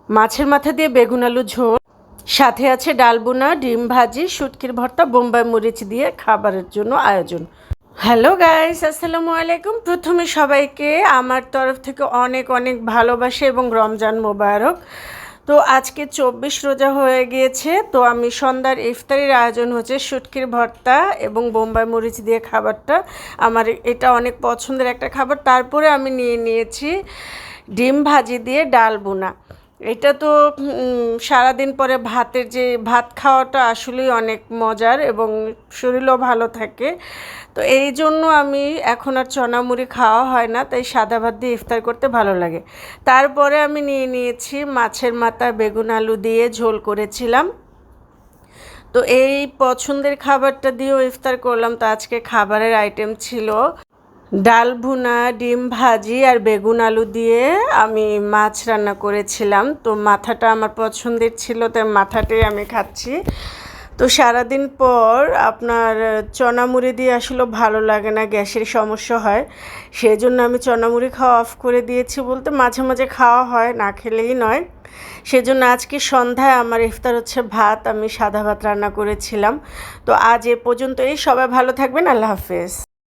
মাছের মাথা দিয়ে বেগুন আলু ঝোল, সাথে আছে ডাল বোনা, ডিম ভাজি, শুটকির ভর্তা, বোম্বাই মরিচ দিয়ে খাবারের জন্য আয়োজন। হ্যালো গাইস, আসসালামু আলাইকুম। প্রথমে সবাইকে আমার তরফ থেকে অনেক অনেক ভালোবাসা এবং রমজান মোবারক। তো আজকে 24 রোজা হয়ে গিয়েছে, তো আমি সন্ধ্যার ইফতারির আয়োজন হচ্ছে শুটকির ভর্তা এবং বোম্বাই মরিচ দিয়ে খাবারটা। আমার এটা অনেক পছন্দের একটা খাবার। তারপরে আমি নিয়েছি ডিম ভাজি দিয়ে ডাল বোনা। এটা তো সারাদিন পরে ভাত খাওয়াটা আসলেই অনেক মজার এবং শরীরও ভালো থাকে। তো এই জন্য আমি এখন আর চনা মুড়ি খাওয়া হয় না, তাই সাদা ভাত দিয়ে ইফতার করতে ভালো লাগে। তারপরে আমি নিয়েছি মাছের মাথা বেগুন আলু দিয়ে ঝোল করেছিলাম। তো এই পছন্দের খাবারটা দিয়েও ইফতার করলাম। তো আজকে খাবারের আইটেম ছিল ডাল ভুনা, ডিম ভাজি আর বেগুন আলু দিয়ে আমি মাছ রান্না করেছিলাম। তো মাথাটা আমার পছন্দের ছিল, তাই মাথাটাই আমি খাচ্ছি। তো সারাদিন পর আপনার চনা মুড়ি দিয়ে আসলে ভালো লাগে না, গ্যাসের সমস্যা হয়। সেই জন্য আমি চনা মুড়ি খাওয়া অফ করে দিয়েছি, বলতে মাঝে মাঝে খাওয়া হয়, না খেলেই নয়। সেজন্য আজকে সন্ধ্যায় আমার ইফতার হচ্ছে ভাত, আমি সাদা ভাত রান্না করেছিলাম। তো আজ এ পর্যন্তই, সবাই ভালো থাকবেন, আল্লাহ হাফেজ।